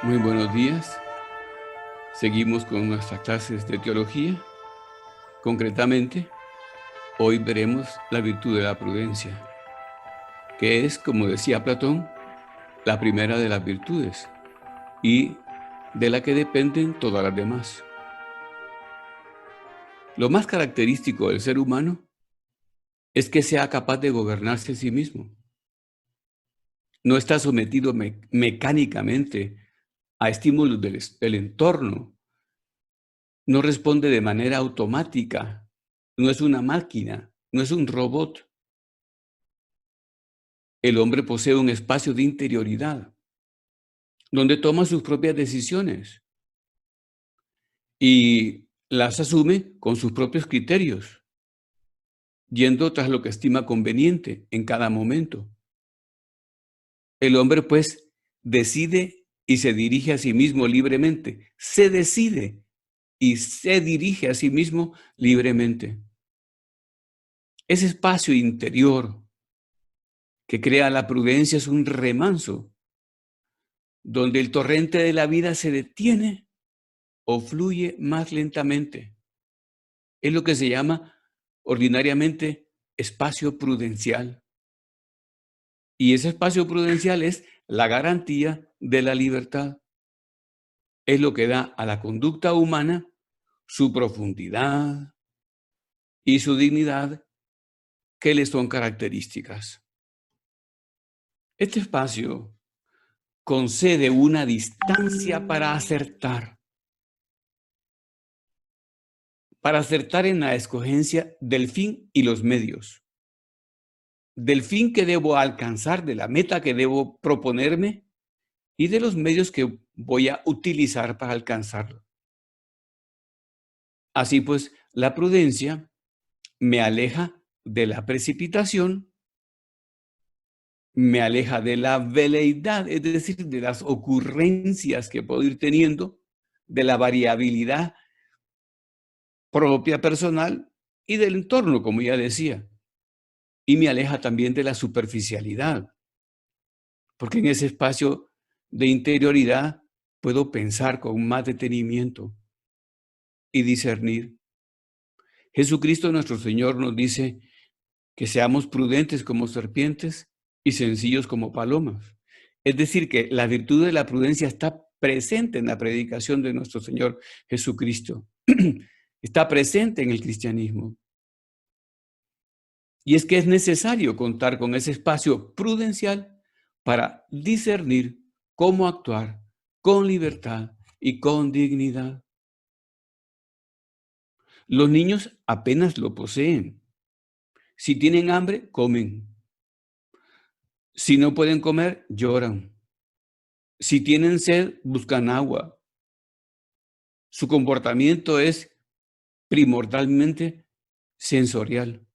Muy buenos días. Seguimos con nuestras clases de teología. Concretamente, hoy veremos la virtud de la prudencia, que es, como decía Platón, la primera de las virtudes y de la que dependen todas las demás. Lo más característico del ser humano es que sea capaz de gobernarse a sí mismo. No está sometido mecánicamente a estímulos del entorno. No responde de manera automática. No es una máquina, no es un robot. El hombre posee un espacio de interioridad, donde toma sus propias decisiones y las asume con sus propios criterios, yendo tras lo que estima conveniente en cada momento. El hombre, pues, decide y se dirige a sí mismo libremente. Se decide y se dirige a sí mismo libremente. Ese espacio interior que crea la prudencia es un remanso, donde el torrente de la vida se detiene o fluye más lentamente. Es lo que se llama ordinariamente espacio prudencial. Y ese espacio prudencial es la garantía de la libertad. Es lo que da a la conducta humana su profundidad y su dignidad que le son características. Este espacio concede una distancia para acertar en la escogencia del fin y los medios. Del fin que debo alcanzar, de la meta que debo proponerme y de los medios que voy a utilizar para alcanzarlo. Así pues, la prudencia me aleja de la precipitación, me aleja de la veleidad, es decir, de las ocurrencias que puedo ir teniendo, de la variabilidad propia personal y del entorno, como ya decía. Y me aleja también de la superficialidad, porque en ese espacio de interioridad puedo pensar con más detenimiento y discernir. Jesucristo nuestro Señor nos dice que seamos prudentes como serpientes y sencillos como palomas. Es decir, que la virtud de la prudencia está presente en la predicación de nuestro Señor Jesucristo. Está presente en el cristianismo. Y es que es necesario contar con ese espacio prudencial para discernir cómo actuar con libertad y con dignidad. Los niños apenas lo poseen. Si tienen hambre, comen. Si no pueden comer, lloran. Si tienen sed, buscan agua. Su comportamiento es primordialmente sensorial.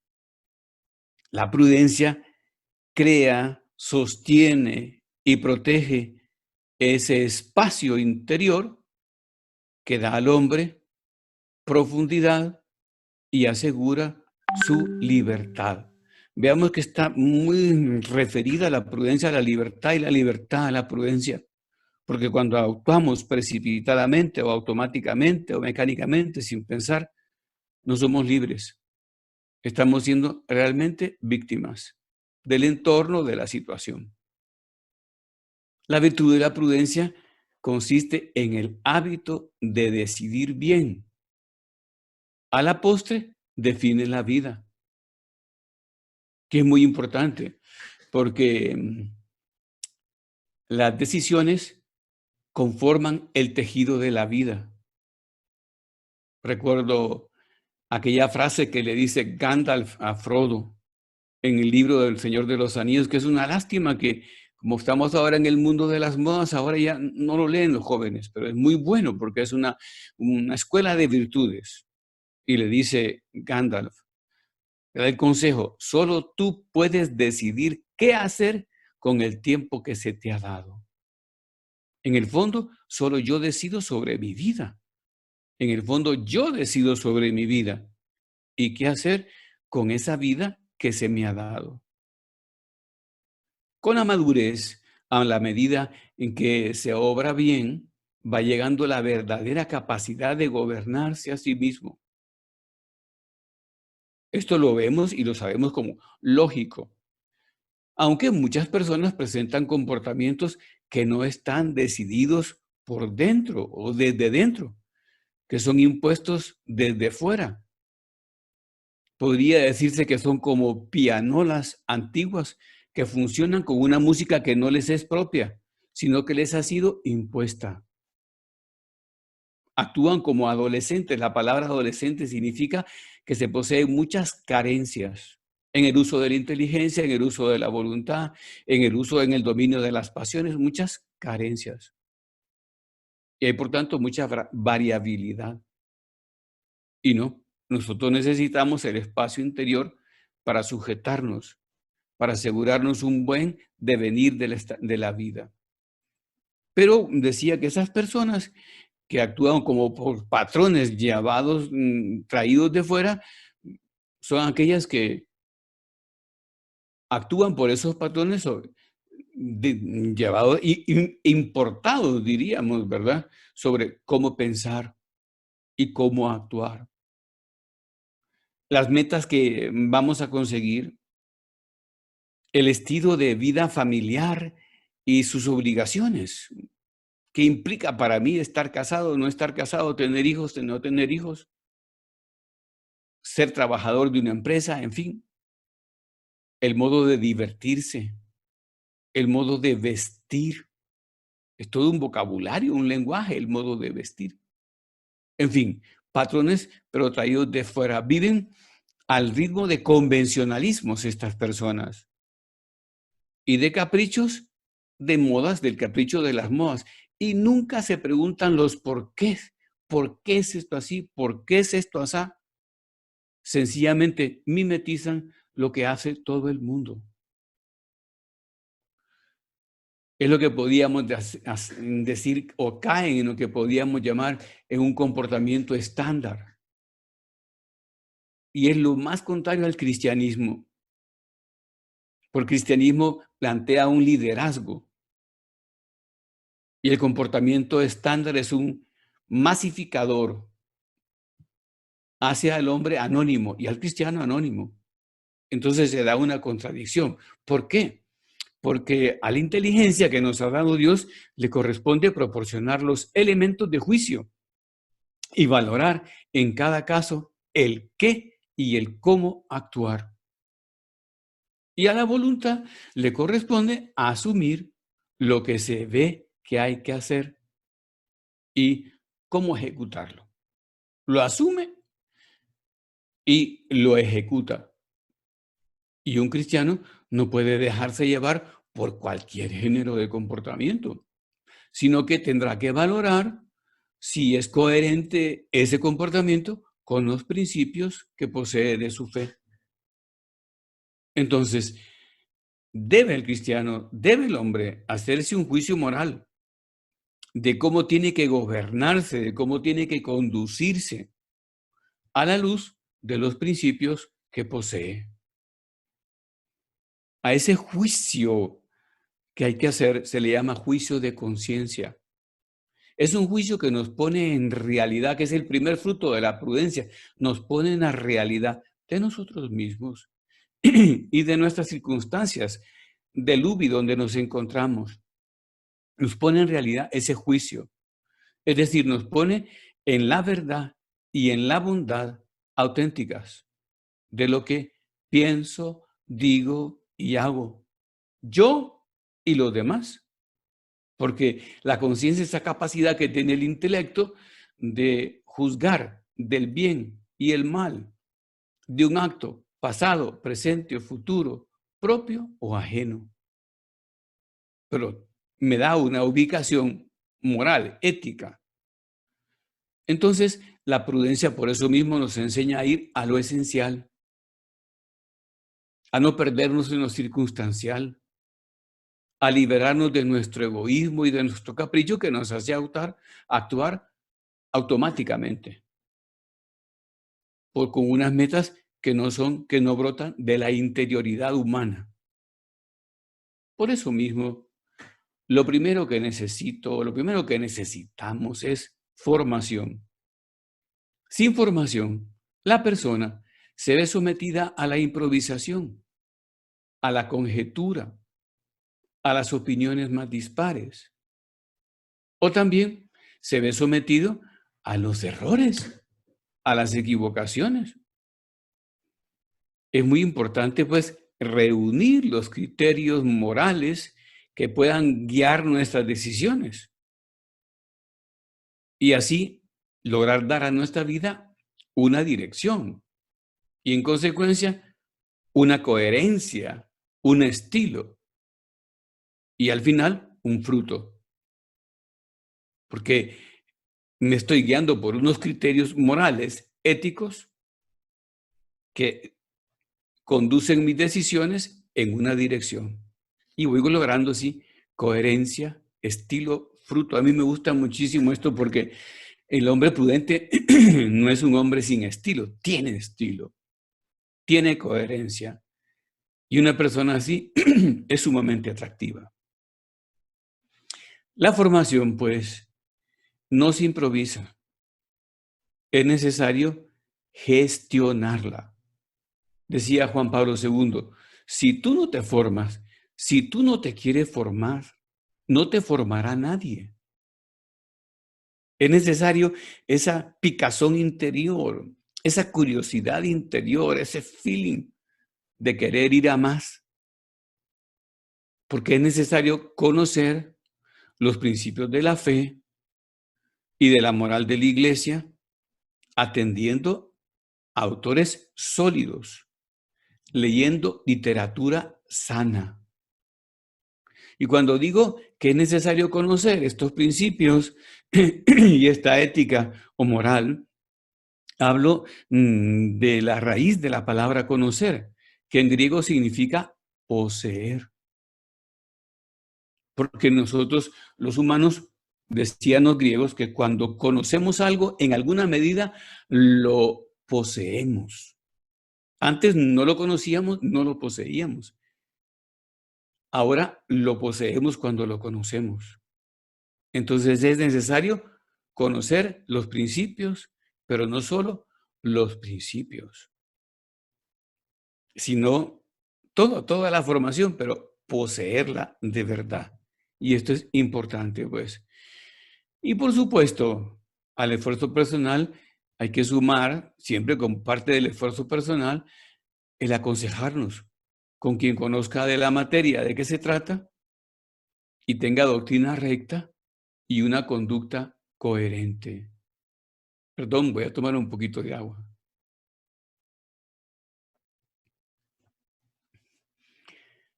La prudencia crea, sostiene y protege ese espacio interior que da al hombre profundidad y asegura su libertad. Veamos que está muy referida la prudencia a la libertad y la libertad a la prudencia, porque cuando actuamos precipitadamente o automáticamente o mecánicamente sin pensar, no somos libres. Estamos siendo realmente víctimas del entorno, de la situación. La virtud de la prudencia consiste en el hábito de decidir bien. A la postre, define la vida, que es muy importante, porque las decisiones conforman el tejido de la vida. Recuerdo aquella frase que le dice Gandalf a Frodo en el libro del Señor de los Anillos, que es una lástima que, como estamos ahora en el mundo de las modas, ahora ya no lo leen los jóvenes, pero es muy bueno porque es una escuela de virtudes. Y le dice Gandalf, le da el consejo, solo tú puedes decidir qué hacer con el tiempo que se te ha dado. En el fondo, solo yo decido sobre mi vida. En el fondo, yo decido sobre mi vida y qué hacer con esa vida que se me ha dado. Con la madurez A la medida en que se obra bien, va llegando la verdadera capacidad de gobernarse a sí mismo. Esto lo vemos y lo sabemos como lógico, aunque muchas personas presentan comportamientos que no están decididos por dentro o desde dentro, que son impuestos desde fuera. Podría decirse que son como pianolas antiguas que funcionan con una música que no les es propia, sino que les ha sido impuesta. Actúan como adolescentes. La palabra adolescente significa que se poseen muchas carencias en el uso de la inteligencia, en el uso de la voluntad, en el dominio de las pasiones, muchas carencias. Y hay, por tanto, mucha variabilidad. Y no, nosotros necesitamos el espacio interior para sujetarnos, para asegurarnos un buen devenir de la vida. Pero decía que esas personas que actúan como por patrones llevados, traídos de fuera, son aquellas que actúan por esos patrones llevados importados, diríamos, ¿verdad? Sobre cómo pensar y cómo actuar. Las metas que vamos a conseguir, el estilo de vida familiar y sus obligaciones. ¿Qué implica para mí estar casado, no estar casado, tener hijos, no tener hijos, ser trabajador de una empresa, en fin? El modo de divertirse, el modo de vestir. Es todo un vocabulario, un lenguaje, el modo de vestir. En fin, patrones, pero traídos de fuera. Viven al ritmo de convencionalismos estas personas y de caprichos, de modas, del capricho de las modas. Y nunca se preguntan los por qué. ¿Por qué es esto así? ¿Por qué es esto así? Sencillamente mimetizan lo que hace todo el mundo. Es lo que podíamos decir o caen en lo que podíamos llamar en un comportamiento estándar. Y es lo más contrario al cristianismo. Porque el cristianismo plantea un liderazgo y el comportamiento estándar es un masificador hacia el hombre anónimo y al cristiano anónimo. Entonces se da una contradicción. ¿Por qué? Porque a la inteligencia que nos ha dado Dios le corresponde proporcionar los elementos de juicio y valorar en cada caso el qué y el cómo actuar. Y a la voluntad le corresponde asumir lo que se ve que hay que hacer y cómo ejecutarlo. Lo asume y lo ejecuta. Y un cristiano no puede dejarse llevar por cualquier género de comportamiento, sino que tendrá que valorar si es coherente ese comportamiento con los principios que posee de su fe. Entonces, debe el cristiano, debe el hombre hacerse un juicio moral de cómo tiene que gobernarse, de cómo tiene que conducirse a la luz de los principios que posee. A ese juicio que hay que hacer se le llama juicio de conciencia. Es un juicio que nos pone en realidad, que es el primer fruto de la prudencia, nos pone en la realidad de nosotros mismos y de nuestras circunstancias, del lugar donde nos encontramos. Nos pone en realidad ese juicio. Es decir, nos pone en la verdad y en la bondad auténticas de lo que pienso, digo y hago. Yo y los demás. Porque la conciencia es esa capacidad que tiene el intelecto de juzgar del bien y el mal de un acto pasado, presente o futuro, propio o ajeno. Pero me da una ubicación moral, ética. Entonces, la prudencia por eso mismo nos enseña a ir a lo esencial, a no perdernos en lo circunstancial, a liberarnos de nuestro egoísmo y de nuestro capricho que nos hace actuar automáticamente, con unas metas que no brotan de la interioridad humana. Por eso mismo, lo primero que necesitamos es formación. Sin formación, la persona se ve sometida a la improvisación, a la conjetura, a las opiniones más dispares. O también se ve sometido a los errores, a las equivocaciones. Es muy importante, pues, reunir los criterios morales que puedan guiar nuestras decisiones y así lograr dar a nuestra vida una dirección y, en consecuencia, una coherencia, un estilo y, al final, un fruto. Porque me estoy guiando por unos criterios morales, éticos, que conducen mis decisiones en una dirección. Y voy logrando así coherencia, estilo, fruto. A mí me gusta muchísimo esto porque el hombre prudente no es un hombre sin estilo, tiene coherencia. Y una persona así es sumamente atractiva. La formación, pues, no se improvisa. Es necesario gestionarla. Decía Juan Pablo II, si tú no te formas, si tú no te quieres formar, no te formará nadie. Es necesario esa picazón interior, esa curiosidad interior, ese feeling de querer ir a más, porque es necesario conocer los principios de la fe y de la moral de la Iglesia, atendiendo a autores sólidos, leyendo literatura sana. Y cuando digo que es necesario conocer estos principios y esta ética o moral, hablo de la raíz de la palabra conocer, que en griego significa poseer. Porque nosotros, los humanos, decían los griegos que cuando conocemos algo, en alguna medida lo poseemos. Antes no lo conocíamos, no lo poseíamos. Ahora lo poseemos cuando lo conocemos. Entonces es necesario conocer los principios, pero no solo los principios, sino toda la formación, pero poseerla de verdad. Y esto es importante, pues. Y por supuesto, al esfuerzo personal hay que sumar, siempre como parte del esfuerzo personal, el aconsejarnos con quien conozca de la materia de qué se trata y tenga doctrina recta y una conducta coherente. Perdón, voy a tomar un poquito de agua.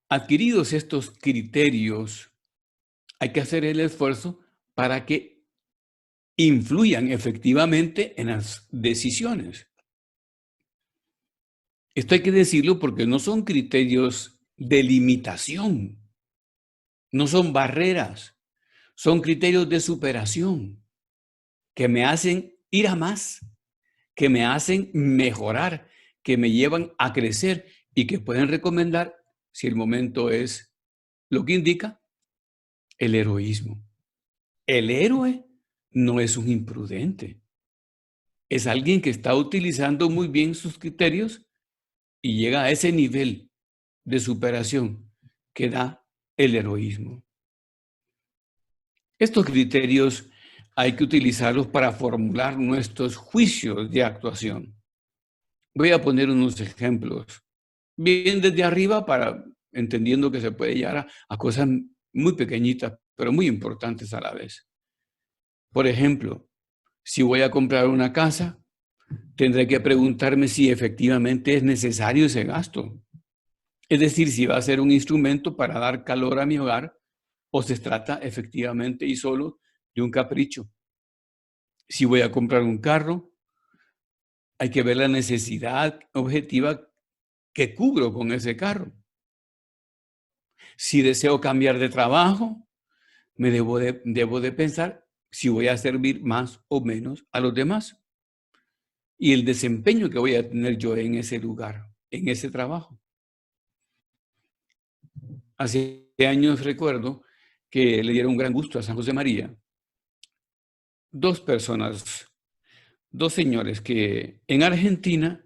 Adquiridos estos criterios, hay que hacer el esfuerzo para que influyan efectivamente en las decisiones. Esto hay que decirlo porque no son criterios de limitación, no son barreras, son criterios de superación que me hacen ir a más, que me hacen mejorar, que me llevan a crecer y que pueden recomendar, si el momento es lo que indica, el heroísmo. El héroe no es un imprudente, es alguien que está utilizando muy bien sus criterios y llega a ese nivel de superación que da el heroísmo. Estos criterios hay que utilizarlos para formular nuestros juicios de actuación. Voy a poner unos ejemplos, bien desde arriba para entendiendo que se puede llegar a cosas muy pequeñitas, pero muy importantes a la vez. Por ejemplo, si voy a comprar una casa, tendré que preguntarme si efectivamente es necesario ese gasto. Es decir, si va a ser un instrumento para dar calor a mi hogar o se trata efectivamente y solo de un capricho. Si voy a comprar un carro, hay que ver la necesidad objetiva que cubro con ese carro. Si deseo cambiar de trabajo, me debo de pensar si voy a servir más o menos a los demás y el desempeño que voy a tener yo en ese lugar, en ese trabajo. Hace años recuerdo que le dieron un gran gusto a San José María. Dos personas, dos señores que en Argentina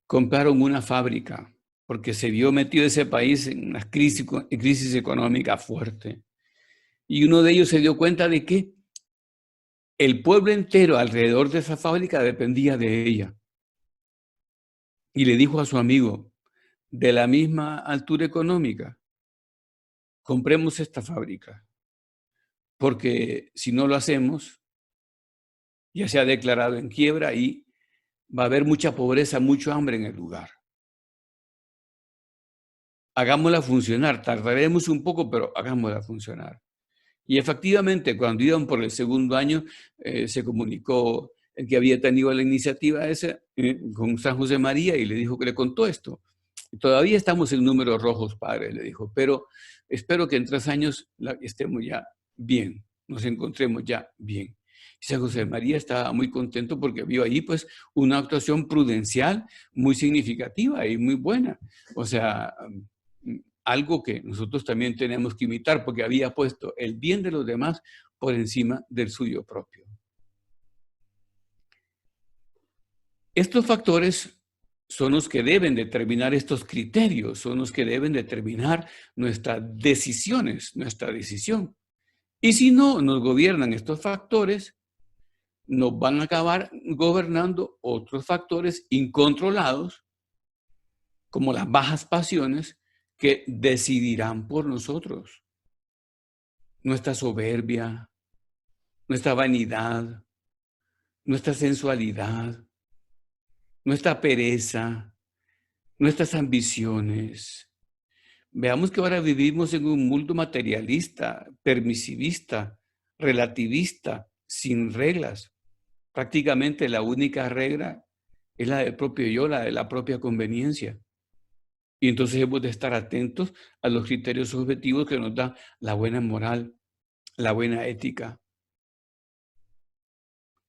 compraron una fábrica porque se vio metido ese país en una crisis económica fuerte. Y uno de ellos se dio cuenta de que el pueblo entero alrededor de esa fábrica dependía de ella. Y le dijo a su amigo, de la misma altura económica, compremos esta fábrica, porque si no lo hacemos, ya se ha declarado en quiebra y va a haber mucha pobreza, mucho hambre en el lugar. Hagámosla funcionar, tardaremos un poco, pero hagámosla funcionar. Y efectivamente, cuando iban por el segundo año, se comunicó el que había tenido la iniciativa esa con San José María y le dijo que le contó esto. Todavía estamos en números rojos, padre, le dijo, pero espero que en 3 años estemos ya bien, nos encontremos ya bien. Y San José María estaba muy contento porque vio ahí pues una actuación prudencial muy significativa y muy buena. O sea, algo que nosotros también tenemos que imitar porque había puesto el bien de los demás por encima del suyo propio. Estos factores son los que deben determinar estos criterios, son los que deben determinar nuestras decisiones, nuestra decisión. Y si no nos gobiernan estos factores, nos van a acabar gobernando otros factores incontrolados, como las bajas pasiones, que decidirán por nosotros. Nuestra soberbia, nuestra vanidad, nuestra sensualidad, nuestra pereza, nuestras ambiciones. Veamos que ahora vivimos en un mundo materialista, permisivista, relativista, sin reglas. Prácticamente la única regla es la del propio yo, la de la propia conveniencia. Y entonces hemos de estar atentos a los criterios objetivos que nos da la buena moral, la buena ética.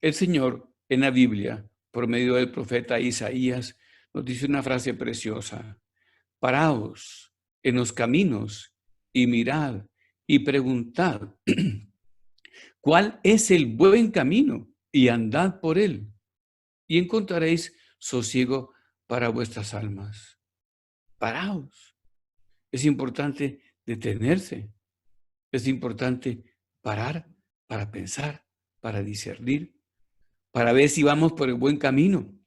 El Señor en la Biblia, por medio del profeta Isaías, nos dice una frase preciosa. Paraos en los caminos y mirad y preguntad, ¿cuál es el buen camino? Y andad por él, y encontraréis sosiego para vuestras almas. Paraos. Es importante detenerse. Es importante parar para pensar, para discernir, para ver si vamos por el buen camino.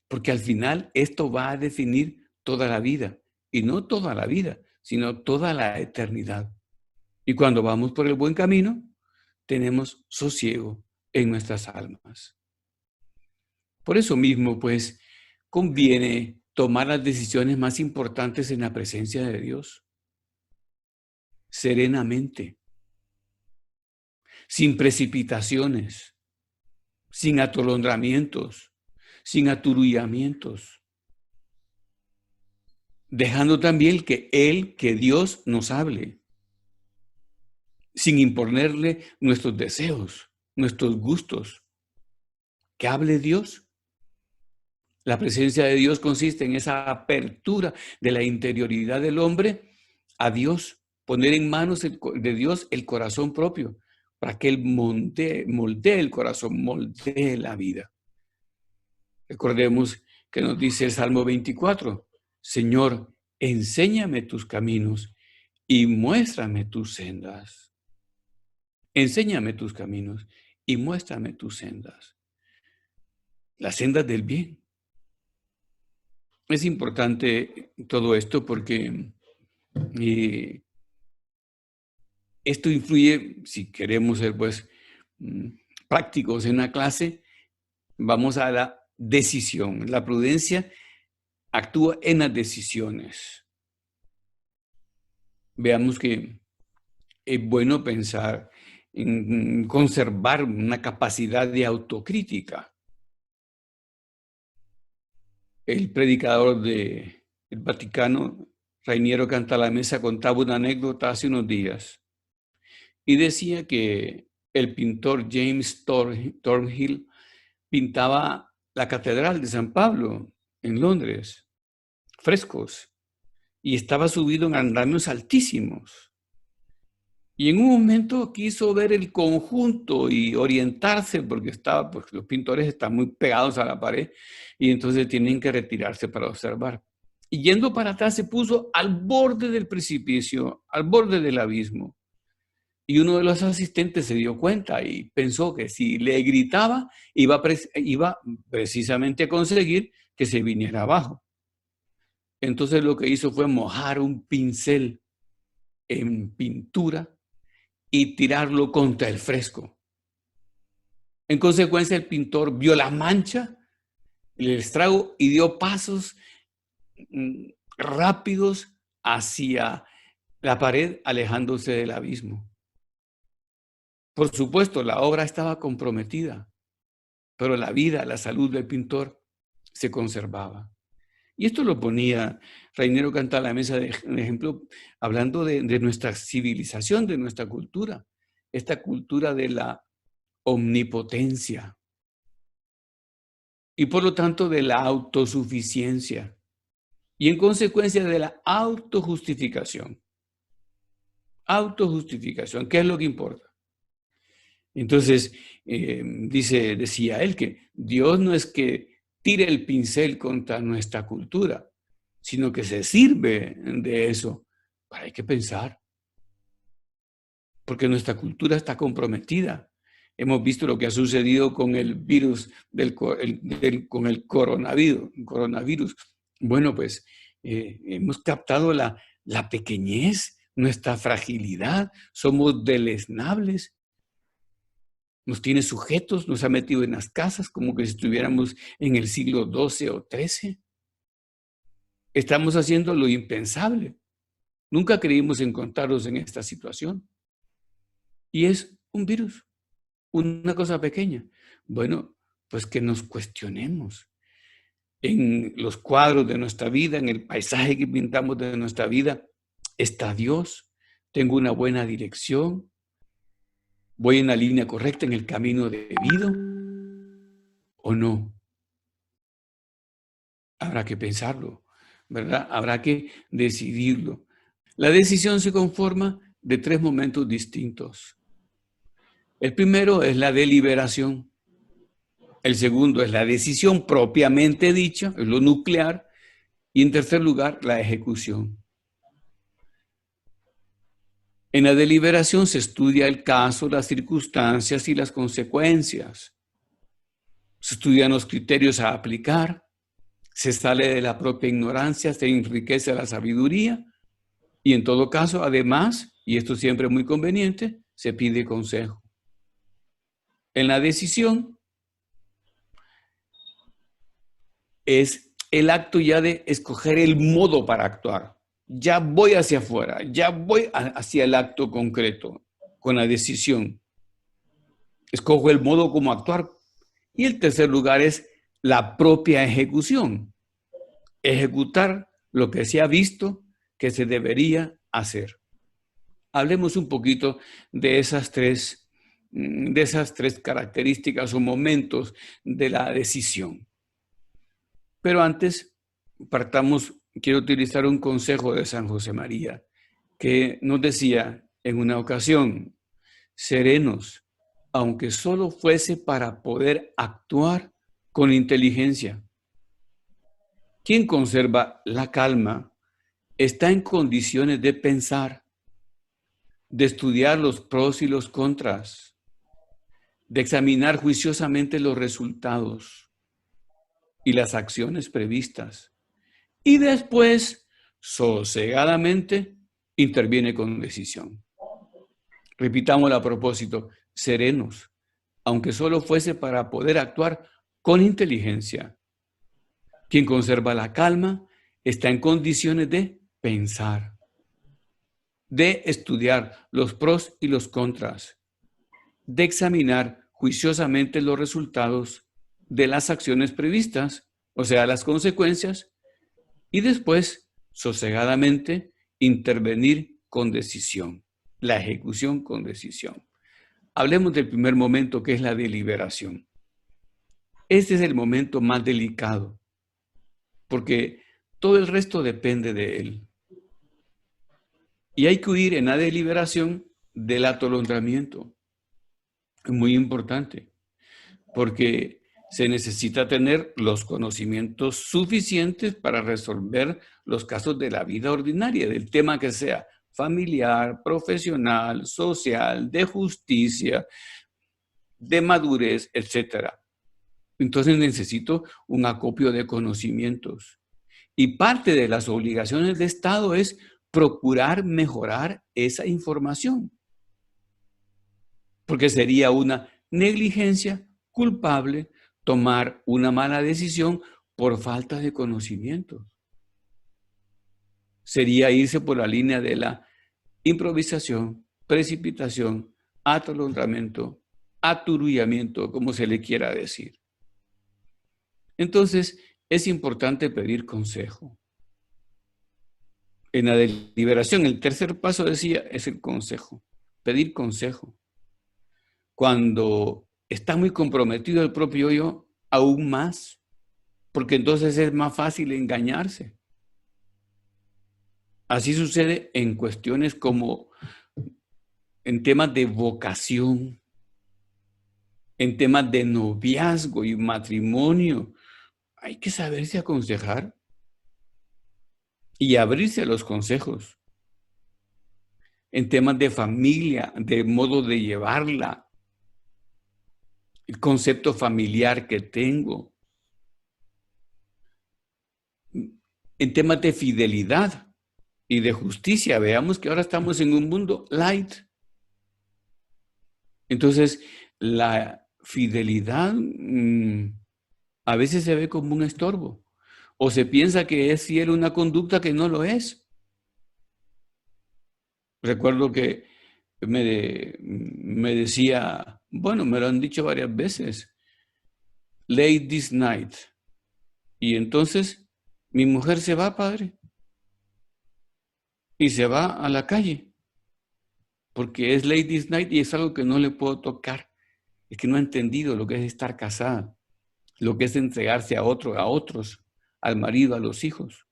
Porque al final esto va a definir toda la vida. Y no toda la vida, sino toda la eternidad. Y cuando vamos por el buen camino, tenemos sosiego en nuestras almas. Por eso mismo, pues, conviene tomar las decisiones más importantes en la presencia de Dios, serenamente, sin precipitaciones, sin atolondramientos, sin aturullamientos, dejando también que Dios nos hable, sin imponerle nuestros deseos, nuestros gustos. Que hable Dios. La presencia de Dios consiste en esa apertura de la interioridad del hombre a Dios, poner en manos de Dios el corazón propio, para que Él moldee el corazón, moldee la vida. Recordemos que nos dice el Salmo 24, Señor, enséñame tus caminos y muéstrame tus sendas. Enséñame tus caminos y muéstrame tus sendas. Las sendas del bien. Es importante todo esto porque esto influye, si queremos ser pues prácticos en la clase, vamos a la decisión. La prudencia actúa en las decisiones. Veamos que es bueno pensar en conservar una capacidad de autocrítica. El predicador del Vaticano, Rainiero Cantalamessa, contaba una anécdota hace unos días y decía que el pintor James Thornhill pintaba la Catedral de San Pablo en Londres, frescos, y estaba subido en andamios altísimos. Y en un momento quiso ver el conjunto y orientarse porque estaba, pues los pintores están muy pegados a la pared y entonces tienen que retirarse para observar. Y yendo para atrás se puso al borde del precipicio, al borde del abismo. Y uno de los asistentes se dio cuenta y pensó que si le gritaba iba precisamente a conseguir que se viniera abajo. Entonces lo que hizo fue mojar un pincel en pintura y tirarlo contra el fresco. En consecuencia, el pintor vio la mancha, el estrago y dio pasos rápidos hacia la pared, alejándose del abismo. Por supuesto, la obra estaba comprometida, pero la vida, la salud del pintor se conservaba. Y esto lo ponía Reinero Canta a la mesa de un ejemplo, hablando de nuestra civilización, de nuestra cultura, esta cultura de la omnipotencia y por lo tanto de la autosuficiencia y en consecuencia de la autojustificación. Autojustificación, ¿qué es lo que importa? Entonces, decía él que Dios no es que tire el pincel contra nuestra cultura, sino que se sirve de eso. Hay que pensar, porque nuestra cultura está comprometida. Hemos visto lo que ha sucedido con el virus, con el coronavirus. Bueno, pues hemos captado la pequeñez, nuestra fragilidad, somos deleznables. Nos tiene sujetos, nos ha metido en las casas como que si estuviéramos en el siglo XII o XIII. Estamos haciendo lo impensable. Nunca creímos encontrarnos en esta situación. Y es un virus, una cosa pequeña. Bueno, pues que nos cuestionemos en los cuadros de nuestra vida, en el paisaje que pintamos de nuestra vida. ¿Está Dios? ¿Tengo una buena dirección? ¿Voy en la línea correcta, en el camino debido? ¿O no? Habrá que pensarlo, ¿verdad? Habrá que decidirlo. La decisión se conforma de 3 momentos distintos. El primero es la deliberación. El segundo es la decisión propiamente dicha, es lo nuclear. Y en tercer lugar, la ejecución. En la deliberación se estudia el caso, las circunstancias y las consecuencias. Se estudian los criterios a aplicar, se sale de la propia ignorancia, se enriquece la sabiduría y en todo caso, además, y esto siempre es muy conveniente, se pide consejo. En la decisión es el acto ya de escoger el modo para actuar. Ya voy hacia afuera, ya voy hacia el acto concreto con la decisión. Escojo el modo como actuar. Y el tercer lugar es la propia ejecución. Ejecutar lo que se ha visto que se debería hacer. Hablemos un poquito de esas tres características o momentos de la decisión. Pero antes, quiero utilizar un consejo de San José María, que nos decía en una ocasión, serenos, aunque solo fuese para poder actuar con inteligencia. Quien conserva la calma está en condiciones de pensar, de estudiar los pros y los contras, de examinar juiciosamente los resultados y las acciones previstas. Y después, sosegadamente, interviene con decisión. Repitámoslo a propósito, serenos, aunque solo fuese para poder actuar con inteligencia. Quien conserva la calma está en condiciones de pensar, de estudiar los pros y los contras, de examinar juiciosamente los resultados de las acciones previstas, o sea, las consecuencias, y después, sosegadamente, intervenir con decisión, la ejecución con decisión. Hablemos del primer momento, que es la deliberación. Este es el momento más delicado, porque todo el resto depende de él. Y hay que huir en la deliberación del atolondramiento. Es muy importante, porque se necesita tener los conocimientos suficientes para resolver los casos de la vida ordinaria, del tema que sea familiar, profesional, social, de justicia, de madurez, etc. Entonces necesito un acopio de conocimientos. Y parte de las obligaciones de Estado es procurar mejorar esa información, porque sería una negligencia culpable tomar una mala decisión por falta de conocimiento. Sería irse por la línea de la improvisación, precipitación, atolondramiento, aturullamiento, como se le quiera decir. Entonces, es importante pedir consejo. En la deliberación, el tercer paso, decía, es el consejo, pedir consejo. Cuando está muy comprometido el propio yo, aún más, porque entonces es más fácil engañarse. Así sucede en cuestiones como en temas de vocación, en temas de noviazgo y matrimonio. Hay que saberse aconsejar y abrirse a los consejos. En temas de familia, de modo de llevarla, el concepto familiar que tengo. En temas de fidelidad y de justicia, veamos que ahora estamos en un mundo light. Entonces, la fidelidad a veces se ve como un estorbo, o se piensa que es fiel una conducta que no lo es. Recuerdo que me decía, bueno, me lo han dicho varias veces, late this night. Y entonces mi mujer se va, padre, y se va a la calle, porque es late this night y es algo que no le puedo tocar. Es que no ha entendido lo que es estar casada, lo que es entregarse a otros, al marido, a los hijos.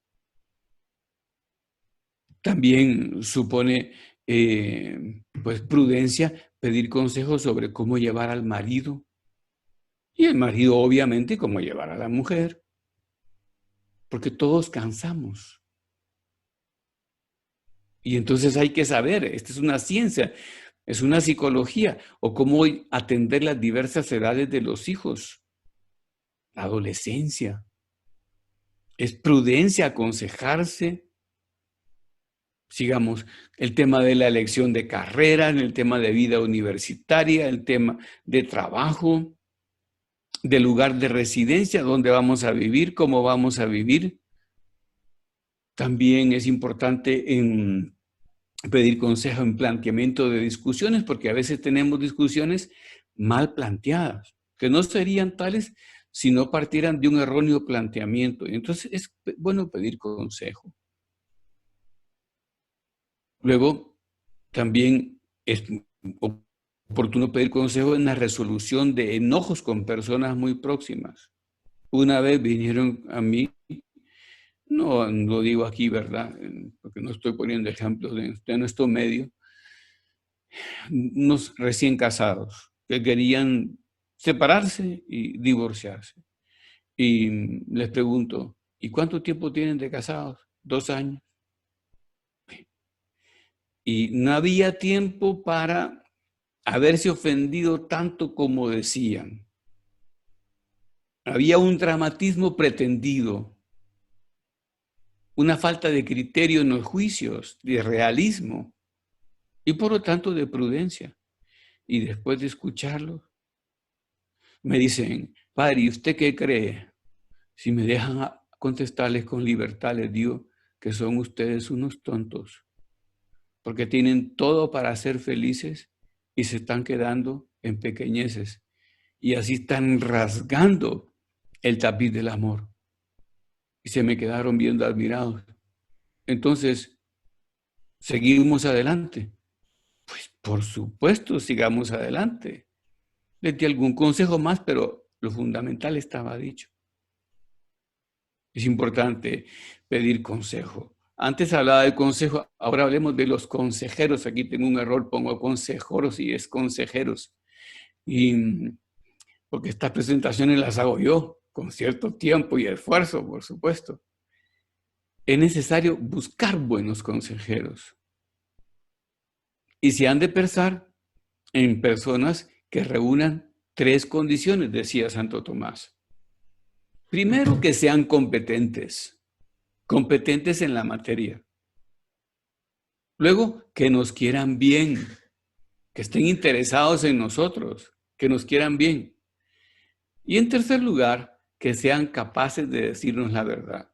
También supone, pues, prudencia pedir consejos sobre cómo llevar al marido. Y el marido, obviamente, cómo llevar a la mujer. Porque todos cansamos. Y entonces hay que saber, esta es una ciencia, es una psicología, o cómo atender las diversas edades de los hijos. La adolescencia. Es prudencia aconsejarse. Sigamos, el tema de la elección de carrera, en el tema de vida universitaria, el tema de trabajo, del lugar de residencia, dónde vamos a vivir, cómo vamos a vivir. También es importante en pedir consejo en planteamiento de discusiones, porque a veces tenemos discusiones mal planteadas, que no serían tales si no partieran de un erróneo planteamiento. Entonces es bueno pedir consejo. Luego, también es oportuno pedir consejo en la resolución de enojos con personas muy próximas. Una vez vinieron a mí, no lo digo aquí, ¿verdad? Porque no estoy poniendo ejemplos de nuestro medio, unos recién casados que querían separarse y divorciarse. Y les pregunto, ¿y cuánto tiempo tienen de casados? 2 años. Y no había tiempo para haberse ofendido tanto como decían. Había un dramatismo pretendido, una falta de criterio en los juicios, de realismo y por lo tanto de prudencia. Y después de escucharlo, me dicen, padre, ¿y usted qué cree? Si me dejan contestarles con libertad, les digo que son ustedes unos tontos, porque tienen todo para ser felices y se están quedando en pequeñeces. Y así están rasgando el tapiz del amor. Y se me quedaron viendo admirados. Entonces, ¿seguimos adelante? Pues por supuesto, sigamos adelante. Les di algún consejo más, pero lo fundamental estaba dicho. Es importante pedir consejo Antes hablaba de consejo, ahora hablemos de los consejeros. Aquí tengo un error, pongo consejeros y es consejeros. Y porque estas presentaciones las hago yo, con cierto tiempo y esfuerzo, por supuesto. Es necesario buscar buenos consejeros. Y se han de pensar en personas que reúnan 3 condiciones, decía Santo Tomás. Primero, que sean competentes en la materia. Luego, que nos quieran bien, que estén interesados en nosotros, que nos quieran bien. Y en tercer lugar, que sean capaces de decirnos la verdad.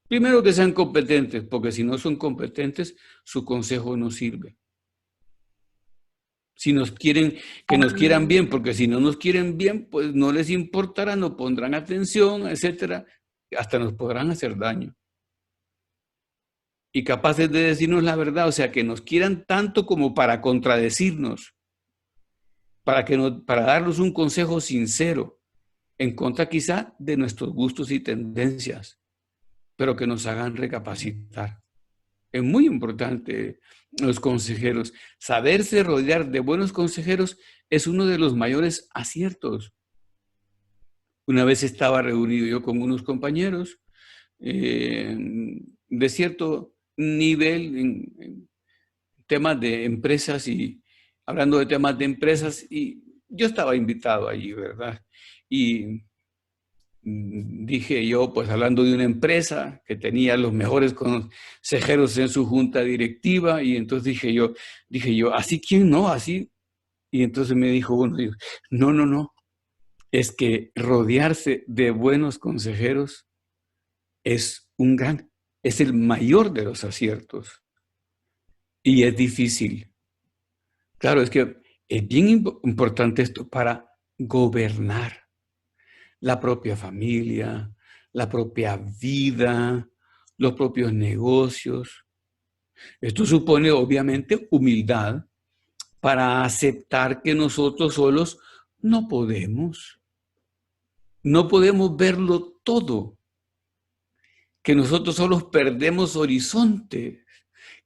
Primero, que sean competentes, porque si no son competentes, su consejo no sirve. Si nos quieren, que nos quieran bien, porque si no nos quieren bien, pues no les importará, no pondrán atención, etcétera, hasta nos podrán hacer daño. Y capaces de decirnos la verdad, o sea, que nos quieran tanto como para contradecirnos, para darnos un consejo sincero, en contra quizá de nuestros gustos y tendencias, pero que nos hagan recapacitar. Es muy importante los consejeros. Saberse rodear de buenos consejeros es uno de los mayores aciertos. Una vez estaba reunido yo con unos compañeros de cierto nivel en temas de empresas y hablando de temas de empresas y yo estaba invitado allí, ¿verdad? Y dije yo, pues hablando de una empresa que tenía los mejores consejeros en su junta directiva, y entonces dije yo, ¿así quién no? Así. Y entonces me dijo, bueno, no, es que rodearse de buenos consejeros es el mayor de los aciertos. Y es difícil. Claro, es que es bien importante esto para gobernar la propia familia, la propia vida, los propios negocios. Esto supone obviamente humildad para aceptar que nosotros solos no podemos. No podemos verlo todo, que nosotros solos perdemos horizonte,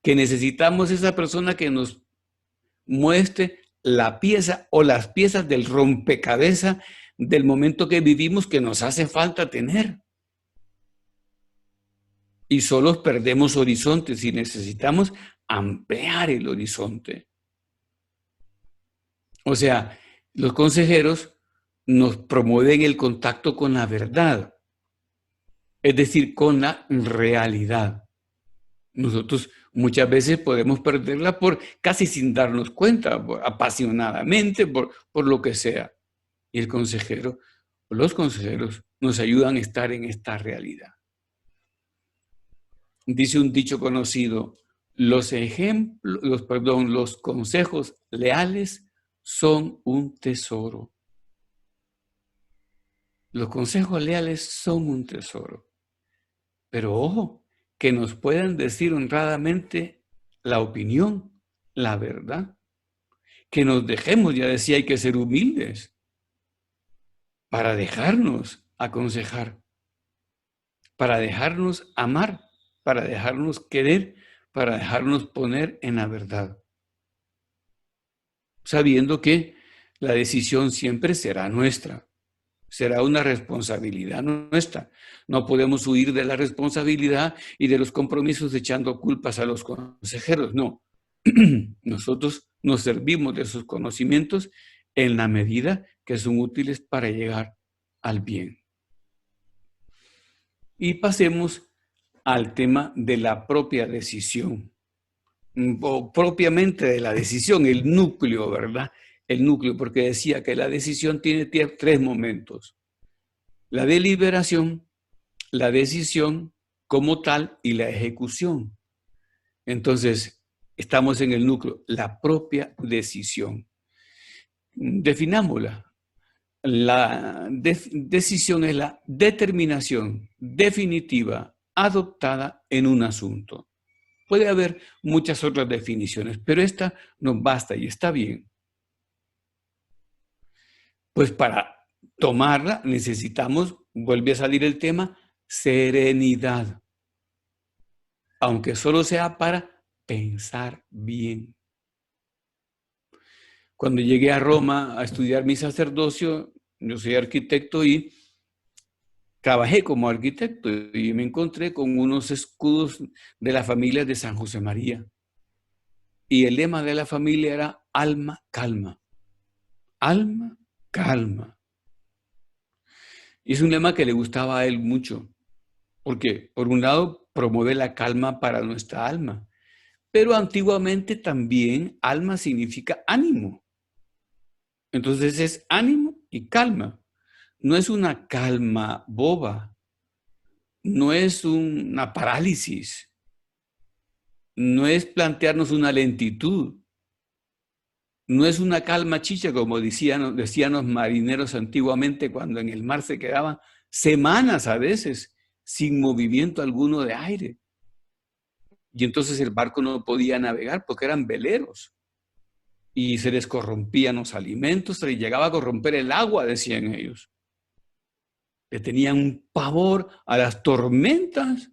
que necesitamos esa persona que nos muestre la pieza o las piezas del rompecabezas del momento que vivimos que nos hace falta tener. Y solo perdemos horizontes y necesitamos ampliar el horizonte. O sea, los consejeros nos promueven el contacto con la verdad, es decir, con la realidad. Nosotros muchas veces podemos perderla por casi sin darnos cuenta, apasionadamente, por lo que sea. Y el consejero, los consejeros nos ayudan a estar en esta realidad. Dice un dicho conocido, los consejos leales son un tesoro. Los consejos leales son un tesoro. Pero ojo, que nos puedan decir honradamente la opinión, la verdad. Que nos dejemos, ya decía, hay que ser humildes para dejarnos aconsejar, para dejarnos amar, para dejarnos querer, para dejarnos poner en la verdad. Sabiendo que la decisión siempre será nuestra, será una responsabilidad nuestra. No podemos huir de la responsabilidad y de los compromisos echando culpas a los consejeros, no. Nosotros nos servimos de sus conocimientos en la medida que son útiles para llegar al bien. Y pasemos al tema de la propia decisión, o propiamente de la decisión, el núcleo, ¿verdad? El núcleo, porque decía que la decisión tiene 3 momentos: la deliberación, la decisión como tal y la ejecución. Entonces, estamos en el núcleo, la propia decisión. Definámosla. La decisión es la determinación definitiva adoptada en un asunto. Puede haber muchas otras definiciones, pero esta nos basta y está bien. Pues para tomarla necesitamos, vuelve a salir el tema, serenidad. aunque solo sea para pensar bien. Cuando llegué a Roma a estudiar mi sacerdocio, yo soy arquitecto y trabajé como arquitecto y me encontré con unos escudos de la familia de San José María. Y el lema de la familia era alma, calma. Alma, calma. Y es un lema que le gustaba a él mucho, porque por un lado promueve la calma para nuestra alma, pero antiguamente también alma significa ánimo. Entonces es ánimo y calma. No es una calma boba, no es una parálisis, no es plantearnos una lentitud, no es una calma chicha, como decían los marineros antiguamente cuando en el mar se quedaban semanas a veces sin movimiento alguno de aire. Y entonces el barco no podía navegar porque eran veleros. Y se les corrompían los alimentos, se les llegaba a corromper el agua, decían ellos. Le tenían un pavor a las tormentas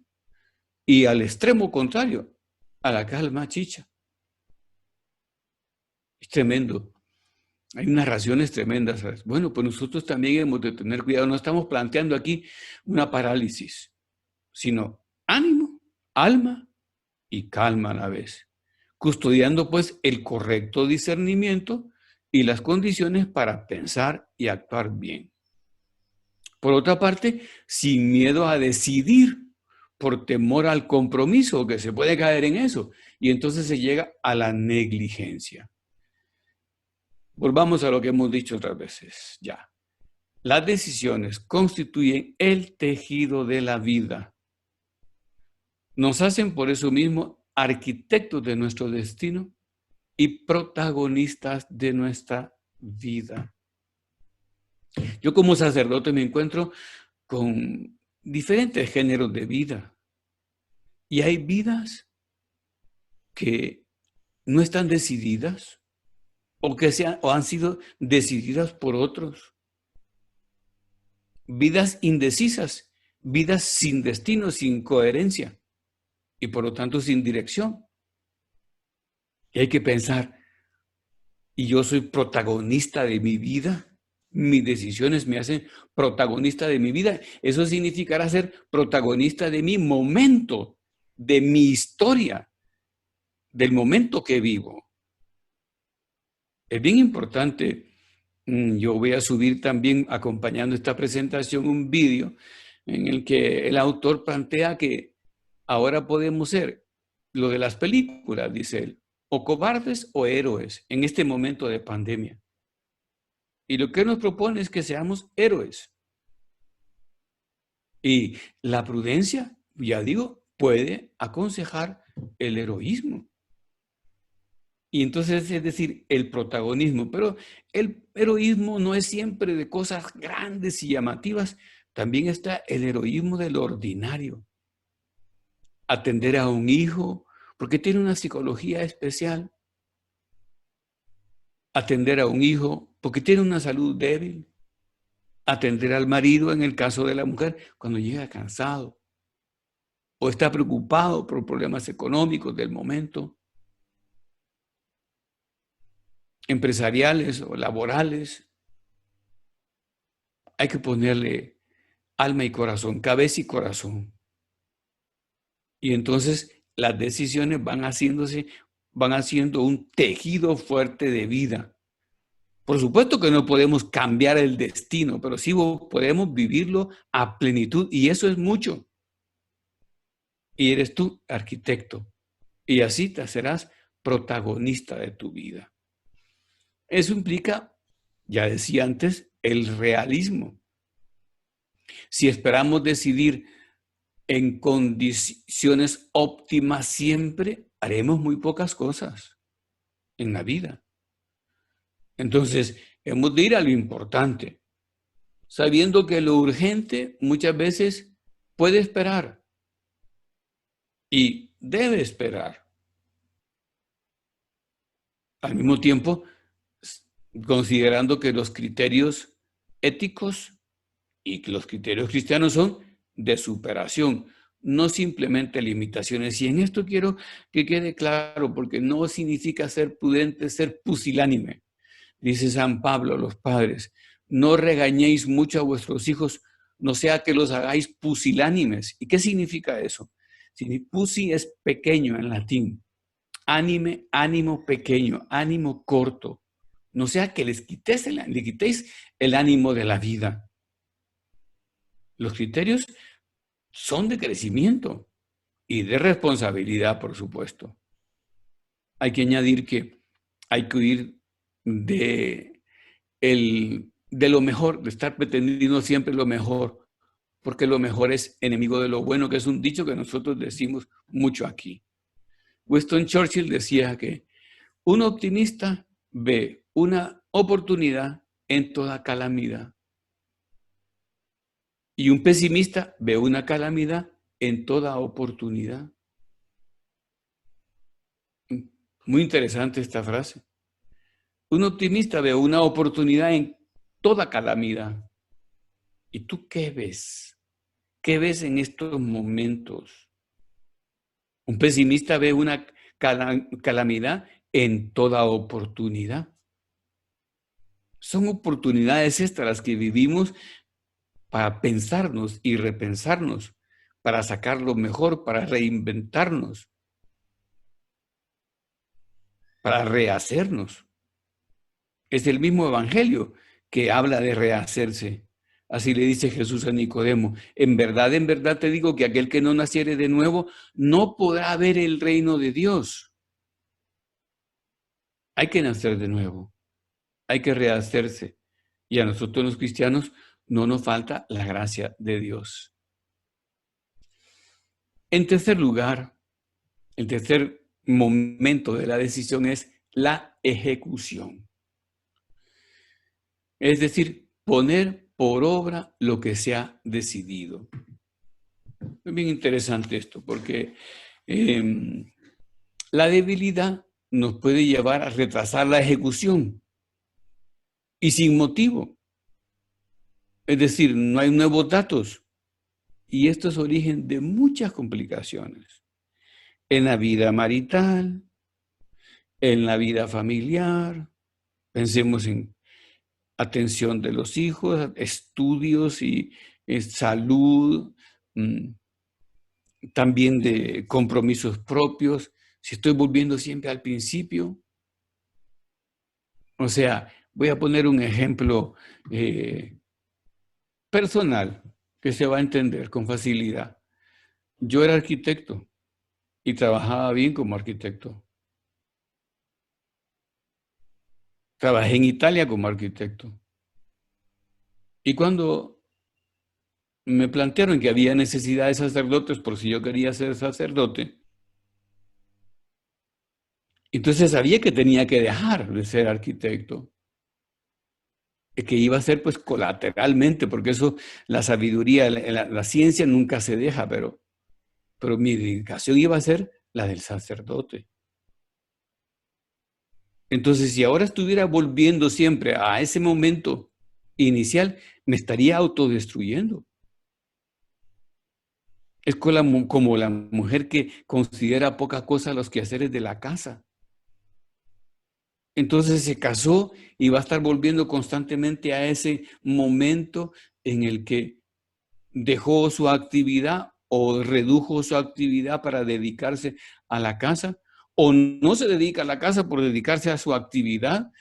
y al extremo contrario, a la calma chicha. Es tremendo. Hay unas razones tremendas. ¿Sabes? Bueno, pues nosotros también hemos de tener cuidado. No estamos planteando aquí una parálisis, sino ánimo, alma y calma a la vez. Custodiando pues el correcto discernimiento y las condiciones para pensar y actuar bien. Por otra parte, sin miedo a decidir por temor al compromiso, que se puede caer en eso, y entonces se llega a la negligencia. Volvamos a lo que hemos dicho otras veces ya. Las decisiones constituyen el tejido de la vida. Nos hacen por eso mismo arquitectos de nuestro destino y protagonistas de nuestra vida. Yo como sacerdote me encuentro con diferentes géneros de vida. Y hay vidas que no están decididas o han sido decididas por otros. Vidas indecisas, vidas sin destino, sin coherencia y por lo tanto sin dirección. Y hay que pensar, ¿y yo soy protagonista de mi vida? Mis decisiones me hacen protagonista de mi vida. Eso significará ser protagonista de mi momento, de mi historia, del momento que vivo. Es bien importante. Yo voy a subir también, acompañando esta presentación, un vídeo en el que el autor plantea que ahora podemos ser lo de las películas, dice él, o cobardes o héroes en este momento de pandemia. Y lo que él nos propone es que seamos héroes. Y la prudencia, ya digo, puede aconsejar el heroísmo. Y entonces, es decir, el protagonismo. Pero el heroísmo no es siempre de cosas grandes y llamativas. También está el heroísmo del ordinario. Atender a un hijo, porque tiene una psicología especial. Atender a un hijo, porque tiene una salud débil. Atender al marido, en el caso de la mujer, cuando llega cansado o está preocupado por problemas económicos del momento, empresariales o laborales. Hay que ponerle alma y corazón, cabeza y corazón. Y entonces las decisiones van haciendo un tejido fuerte de vida. Por supuesto que no podemos cambiar el destino, pero sí podemos vivirlo a plenitud y eso es mucho. Y eres tú arquitecto y así te serás protagonista de tu vida. Eso implica, ya decía antes, el realismo. Si esperamos decidir en condiciones óptimas siempre, haremos muy pocas cosas en la vida. Entonces, hemos de ir a lo importante, sabiendo que lo urgente muchas veces puede esperar y debe esperar. Al mismo tiempo, considerando que los criterios éticos y que los criterios cristianos son de superación, no simplemente limitaciones. Y en esto quiero que quede claro, porque no significa ser prudente, ser pusilánime. Dice San Pablo a los padres, no regañéis mucho a vuestros hijos, no sea que los hagáis pusilánimes. ¿Y qué significa eso? Pusi es pequeño en latín. Ánime, ánimo pequeño, ánimo corto. No sea que le quitéis el ánimo de la vida. Los criterios son de crecimiento y de responsabilidad, por supuesto. Hay que añadir que hay que huir de lo mejor, de estar pretendiendo siempre lo mejor, porque lo mejor es enemigo de lo bueno, que es un dicho que nosotros decimos mucho aquí. Winston Churchill decía que un optimista ve una oportunidad en toda calamidad y un pesimista ve una calamidad en toda oportunidad. Muy interesante esta frase. Un optimista ve una oportunidad en toda calamidad. ¿Y tú qué ves? ¿Qué ves en estos momentos? Un pesimista ve una calamidad en toda oportunidad. Son oportunidades estas las que vivimos para pensarnos y repensarnos, para sacar lo mejor, para reinventarnos, para rehacernos. Es el mismo evangelio que habla de rehacerse. Así le dice Jesús a Nicodemo, en verdad te digo que aquel que no naciere de nuevo no podrá ver el reino de Dios. Hay que nacer de nuevo, hay que rehacerse. Y a nosotros los cristianos no nos falta la gracia de Dios. En tercer lugar, el tercer momento de la decisión es la ejecución. Es decir, poner por obra lo que se ha decidido. Es bien interesante esto, porque la debilidad nos puede llevar a retrasar la ejecución y sin motivo. Es decir, no hay nuevos datos. Y esto es origen de muchas complicaciones en la vida marital, en la vida familiar. Pensemos en atención de los hijos, estudios y salud, también de compromisos propios. Si estoy volviendo siempre al principio, o sea, voy a poner un ejemplo personal que se va a entender con facilidad. Yo era arquitecto y trabajaba bien como arquitecto. Trabajé en Italia como arquitecto. Y cuando me plantearon que había necesidad de sacerdotes por si yo quería ser sacerdote, entonces sabía que tenía que dejar de ser arquitecto, que iba a ser pues colateralmente, porque eso, la sabiduría, la ciencia nunca se deja, pero mi dedicación iba a ser la del sacerdote. Entonces, si ahora estuviera volviendo siempre a ese momento inicial, me estaría autodestruyendo. Es como la mujer que considera poca cosa los quehaceres de la casa. Entonces se casó y va a estar volviendo constantemente a ese momento en el que dejó su actividad o redujo su actividad para dedicarse a la casa, o no se dedica a la casa por dedicarse a su actividad.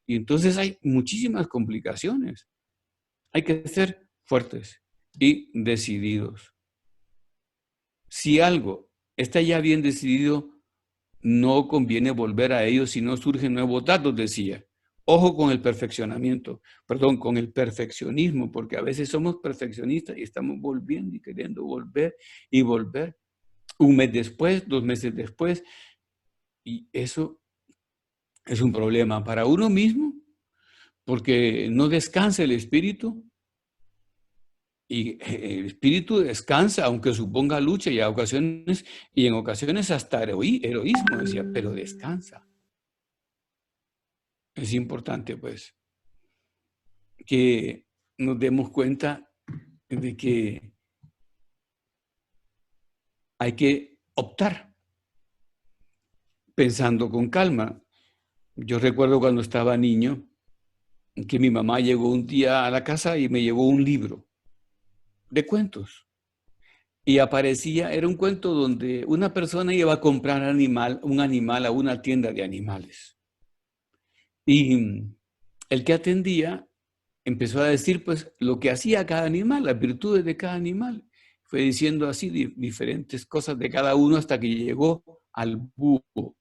Y entonces hay muchísimas complicaciones. Hay que ser fuertes y decididos. Si algo está ya bien decidido, no conviene volver a ello si no surgen nuevos datos, decía. Ojo con el con el perfeccionismo, porque a veces somos perfeccionistas y estamos volviendo y queriendo volver y volver. Un mes después, 2 meses después, y eso es un problema para uno mismo, porque no descansa el espíritu, y el espíritu descansa, aunque suponga lucha y en ocasiones hasta heroísmo, decía, pero descansa. Es importante, pues, que nos demos cuenta de que hay que optar, pensando con calma. Yo recuerdo cuando estaba niño que mi mamá llegó un día a la casa y me llevó un libro de cuentos. Y aparecía, era un cuento donde una persona iba a comprar un animal a una tienda de animales. Y el que atendía empezó a decir, pues, lo que hacía cada animal, las virtudes de cada animal. Fue diciendo así diferentes cosas de cada uno hasta que llegó al búho.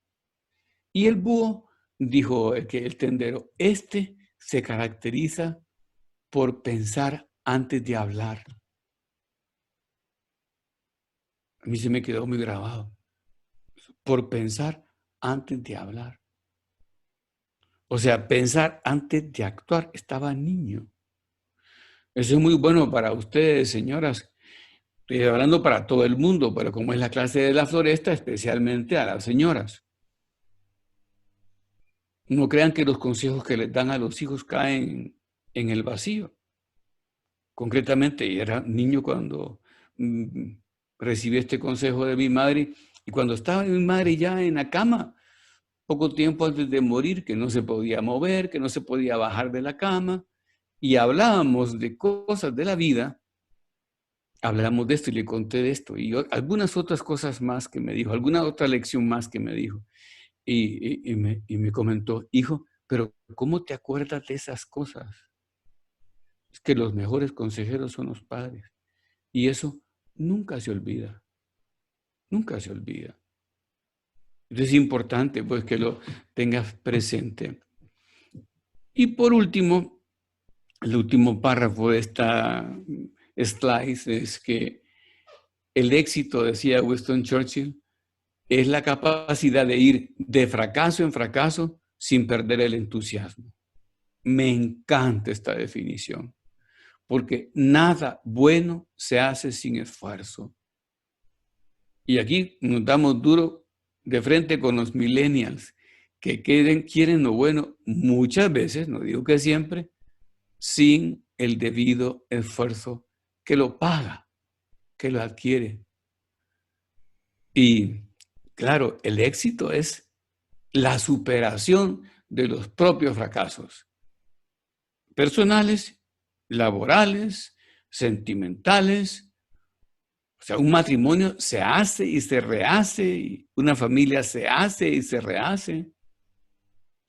Y el búho dijo el tendero, este se caracteriza por pensar antes de hablar. A mí se me quedó muy grabado. Por pensar antes de hablar. O sea, pensar antes de actuar. Estaba niño. Eso es muy bueno para ustedes, señoras. Estoy hablando para todo el mundo, pero como es la clase de la floresta, especialmente a las señoras. No crean que los consejos que les dan a los hijos caen en el vacío. Concretamente, era niño cuando recibí este consejo de mi madre, y cuando estaba mi madre ya en la cama, poco tiempo antes de morir, que no se podía mover, que no se podía bajar de la cama, y hablábamos de cosas de la vida, hablamos de esto y le conté de esto, y algunas otras cosas más que me dijo, alguna otra lección más que me dijo, y me comentó, hijo, pero ¿cómo te acuerdas de esas cosas? Es que los mejores consejeros son los padres, y eso nunca se olvida, nunca se olvida. Entonces es importante pues que lo tengas presente. Y por último, el último párrafo de esta slide es que el éxito, decía Winston Churchill, es la capacidad de ir de fracaso en fracaso sin perder el entusiasmo. Me encanta esta definición, porque nada bueno se hace sin esfuerzo. Y aquí nos damos duro de frente con los millennials, que quieren lo bueno muchas veces, no digo que siempre, sin el debido esfuerzo que lo paga, que lo adquiere. Y claro, el éxito es la superación de los propios fracasos, personales, laborales, sentimentales. O sea, un matrimonio se hace y se rehace, y una familia se hace y se rehace.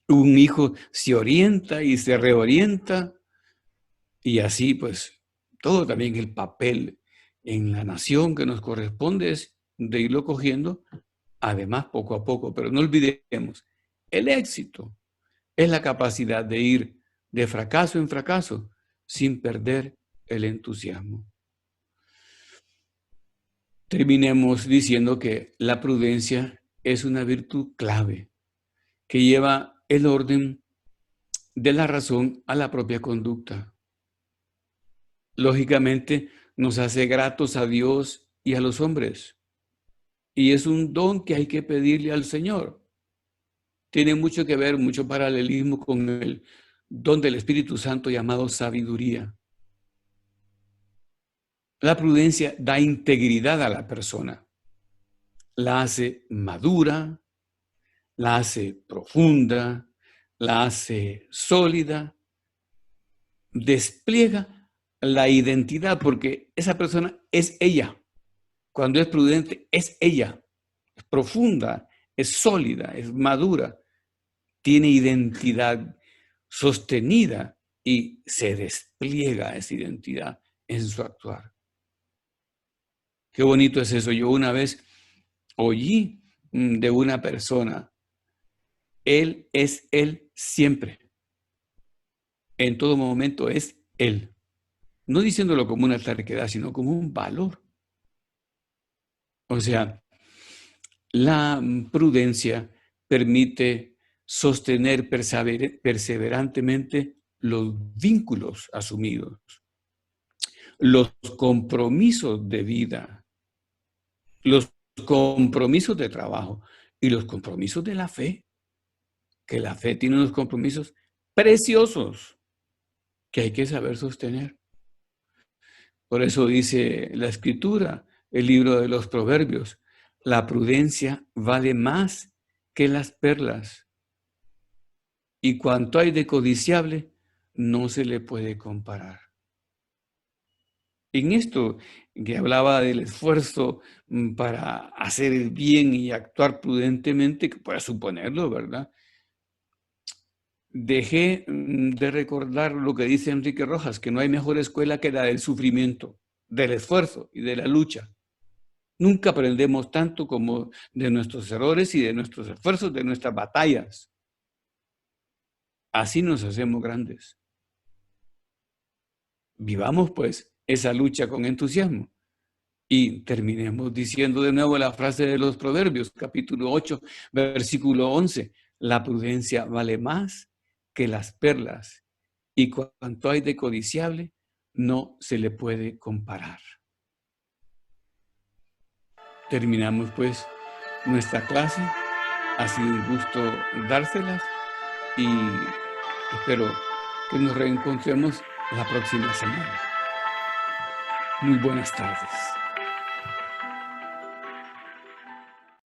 Un hijo se orienta y se reorienta, y así pues todo también el papel en la nación que nos corresponde es de irlo cogiendo, además poco a poco, pero no olvidemos, el éxito es la capacidad de ir de fracaso en fracaso sin perder el entusiasmo. Terminemos diciendo que la prudencia es una virtud clave que lleva el orden de la razón a la propia conducta. Lógicamente, nos hace gratos a Dios y a los hombres. Y es un don que hay que pedirle al Señor. Tiene mucho que ver, mucho paralelismo con el don del Espíritu Santo llamado sabiduría. La prudencia da integridad a la persona. La hace madura, la hace profunda, la hace sólida, despliega la identidad porque esa persona es ella. Cuando es prudente, es ella. Es profunda, es sólida, es madura, tiene identidad sostenida y se despliega esa identidad en su actuar. Qué bonito es eso. Yo una vez oí de una persona, él es él siempre. En todo momento es él. No diciéndolo como una terquedad, sino como un valor. O sea, la prudencia permite sostener perseverantemente los vínculos asumidos, los compromisos de vida, los compromisos de trabajo y los compromisos de la fe, que la fe tiene unos compromisos preciosos que hay que saber sostener. Por eso dice la Escritura, el libro de los Proverbios, La prudencia vale más que las perlas, y cuanto hay de codiciable, no se le puede comparar. En esto que hablaba del esfuerzo para hacer el bien y actuar prudentemente, que pueda suponerlo, ¿verdad? Dejé de recordar lo que dice Enrique Rojas, que no hay mejor escuela que la del sufrimiento, del esfuerzo y de la lucha. Nunca aprendemos tanto como de nuestros errores y de nuestros esfuerzos, de nuestras batallas. Así nos hacemos grandes. Vivamos pues esa lucha con entusiasmo. Y terminemos diciendo de nuevo la frase de los Proverbios, capítulo 8, versículo 11. La prudencia vale más que las perlas, y cuanto hay de codiciable, no se le puede comparar. Terminamos pues nuestra clase. Ha sido un gusto dárselas y espero que nos reencontremos la próxima semana. Muy buenas tardes.